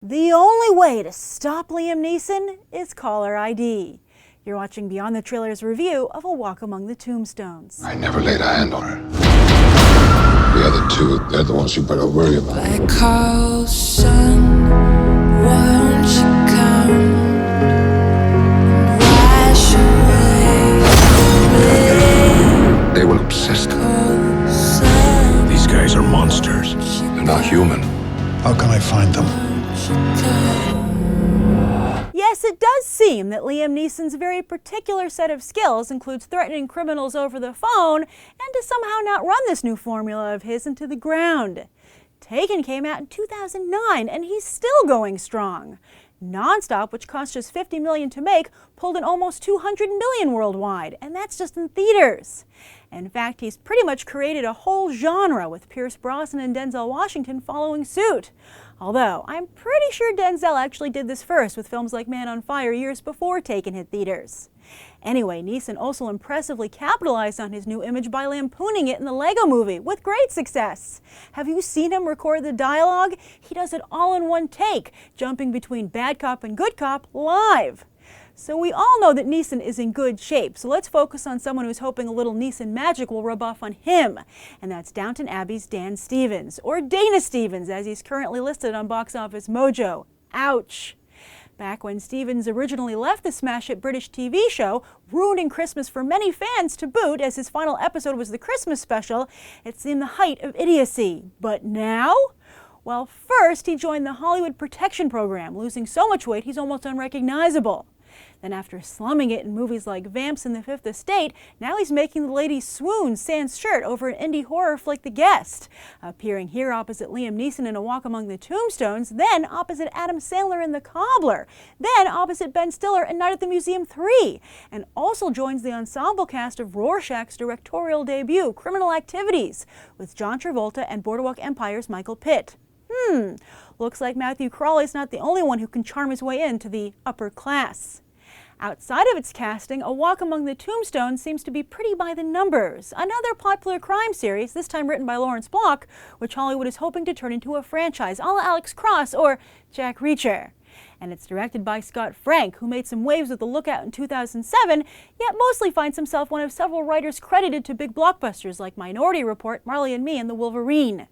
The only way to stop Liam Neeson is caller ID. You're watching Beyond the Trailer's review of A Walk Among the Tombstones. I never laid a hand on her. The other two, they're the ones you better worry about. Black hole sun, won't you come and wash away? They were obsessed. These guys are monsters. They're not human. How can I find them? Yes, it does seem that Liam Neeson's very particular set of skills includes threatening criminals over the phone and to somehow not run this new formula of his into the ground. Taken came out in 2009 and he's still going strong. Nonstop, which cost just $50 million to make, pulled in almost $200 million worldwide, and that's just in theaters. In fact, he's pretty much created a whole genre with Pierce Brosnan and Denzel Washington following suit. Although, I'm pretty sure Denzel actually did this first with films like Man on Fire years before Taken hit theaters. Anyway, Neeson also impressively capitalized on his new image by lampooning it in the Lego Movie with great success. Have you seen him record the dialogue? He does it all in one take, jumping between bad cop and good cop live. So we all know that Neeson is in good shape, so let's focus on someone who's hoping a little Neeson magic will rub off on him. And that's Downton Abbey's Dan Stevens, or Dana Stevens as he's currently listed on Box Office Mojo. Ouch! Back when Stevens originally left the smash hit British TV show, ruining Christmas for many fans to boot as his final episode was the Christmas special, it seemed the height of idiocy. But now? Well, first he joined the Hollywood Protection Program, losing so much weight he's almost unrecognizable. Then after slumming it in movies like Vamps and The Fifth Estate, now he's making the ladies swoon sans shirt over an indie horror flick The Guest, appearing here opposite Liam Neeson in A Walk Among the Tombstones, then opposite Adam Sandler in The Cobbler, then opposite Ben Stiller in Night at the Museum 3, and also joins the ensemble cast of Rorschach's directorial debut, Criminal Activities, with John Travolta and Boardwalk Empire's Michael Pitt. Looks like Matthew Crawley's not the only one who can charm his way into the upper class. Outside of its casting, A Walk Among the Tombstones seems to be pretty by the numbers. Another popular crime series, this time written by Lawrence Block, which Hollywood is hoping to turn into a franchise, a la Alex Cross or Jack Reacher. And it's directed by Scott Frank, who made some waves with The Lookout in 2007, yet mostly finds himself one of several writers credited to big blockbusters like Minority Report, Marley and Me, and The Wolverine.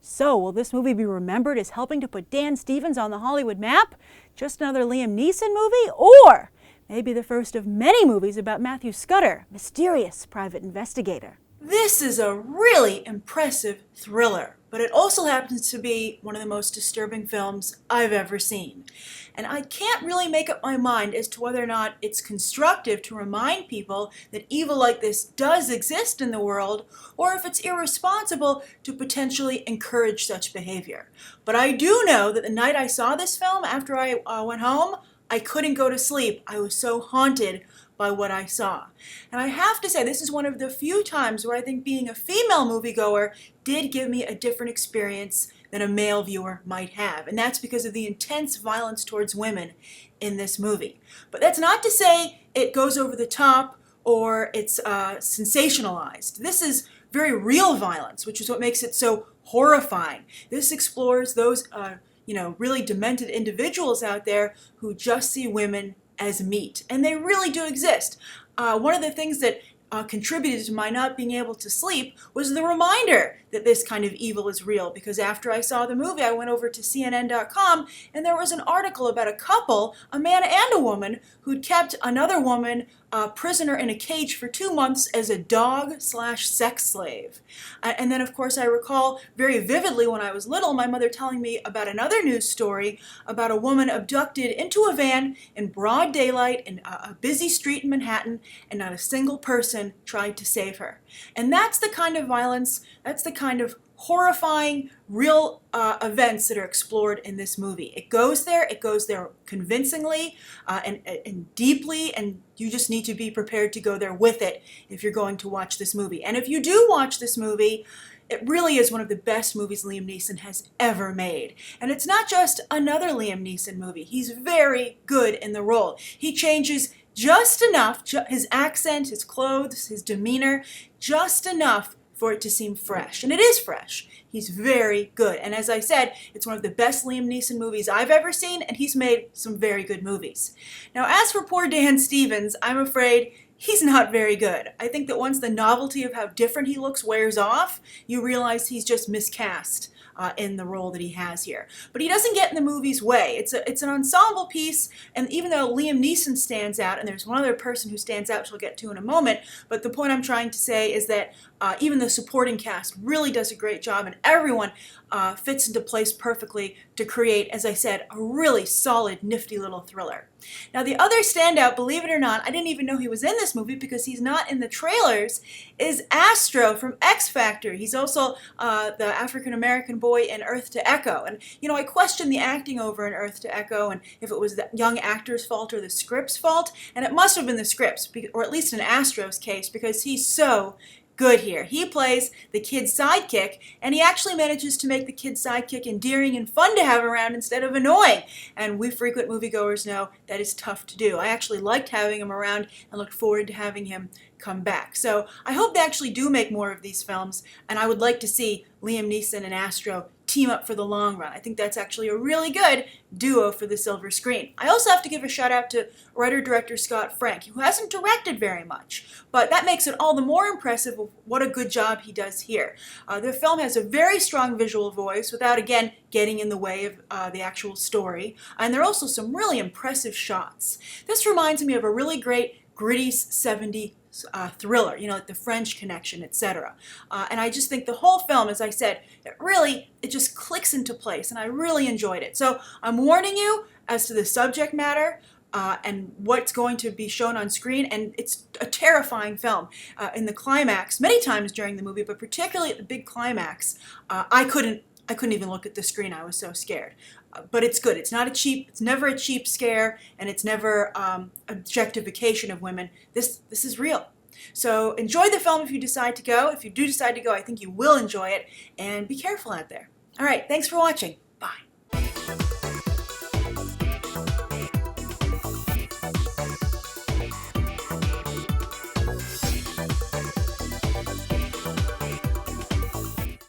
So, will this movie be remembered as helping to put Dan Stevens on the Hollywood map? Just another Liam Neeson movie? Or maybe the first of many movies about Matthew Scudder, mysterious private investigator? This is a really impressive thriller, but it also happens to be one of the most disturbing films I've ever seen. And I can't really make up my mind as to whether or not it's constructive to remind people that evil like this does exist in the world, or if it's irresponsible to potentially encourage such behavior. But I do know that the night I saw this film, after I went home, I couldn't go to sleep. I was so haunted by what I saw. And I have to say, this is one of the few times where I think being a female moviegoer did give me a different experience than a male viewer might have. And that's because of the intense violence towards women in this movie. But that's not to say it goes over the top or it's sensationalized. This is very real violence, which is what makes it so horrifying. This explores those really demented individuals out there who just see women as meat. And they really do exist. One of the things that contributed to my not being able to sleep was the reminder that this kind of evil is real, because after I saw the movie, I went over to CNN.com and there was an article about a couple, a man and a woman, who'd kept another woman prisoner in a cage for 2 months as a dog/sex slave. And then, of course, I recall very vividly when I was little, my mother telling me about another news story about a woman abducted into a van in broad daylight in a busy street in Manhattan, and not a single person tried to save her. And that's the kind of violence, that's the kind of horrifying, real events that are explored in this movie. It goes there convincingly and deeply, and you just need to be prepared to go there with it if you're going to watch this movie. And if you do watch this movie, it really is one of the best movies Liam Neeson has ever made. And it's not just another Liam Neeson movie. He's very good in the role. He changes just enough, his accent, his clothes, his demeanor, just enough for it to seem fresh. And it is fresh. He's very good. And as I said, it's one of the best Liam Neeson movies I've ever seen, and he's made some very good movies. Now, as for poor Dan Stevens, I'm afraid he's not very good. I think that once the novelty of how different he looks wears off, you realize he's just miscast in the role that he has here. But he doesn't get in the movie's way. It's an ensemble piece, and even though Liam Neeson stands out, and there's one other person who stands out, which we'll get to in a moment, but the point I'm trying to say is that even the supporting cast really does a great job, and everyone fits into place perfectly to create, as I said, a really solid, nifty little thriller. Now, the other standout, believe it or not, I didn't even know he was in this movie because he's not in the trailers, is Astro from X Factor. He's also the African-American boy in Earth to Echo. And, you know, I questioned the acting over in Earth to Echo and if it was the young actor's fault or the script's fault. And it must have been the script's, or at least in Astro's case, because he's so good here. He plays the kid's sidekick, and he actually manages to make the kid's sidekick endearing and fun to have around instead of annoying. And we frequent moviegoers know that is tough to do. I actually liked having him around and looked forward to having him come back. So I hope they actually do make more of these films, and I would like to see Liam Neeson and Astro team up for the long run. I think that's actually a really good duo for the silver screen. I also have to give a shout out to writer-director Scott Frank, who hasn't directed very much, but that makes it all the more impressive of what a good job he does here. The film has a very strong visual voice without, again, getting in the way of the actual story, and there are also some really impressive shots. This reminds me of a really great gritty 70s thriller, you know, like The French Connection, etc. And I just think the whole film, as I said, it just clicks into place, and I really enjoyed it. So I'm warning you as to the subject matter and what's going to be shown on screen, and it's a terrifying film. In the climax, many times during the movie, but particularly at the big climax, I couldn't even look at the screen. I was so scared. But it's good. It's never a cheap scare, and it's never objectification of women. This is real. So enjoy the film if you decide to go. If you do decide to go, I think you will enjoy it, and be careful out there. All right, thanks for watching.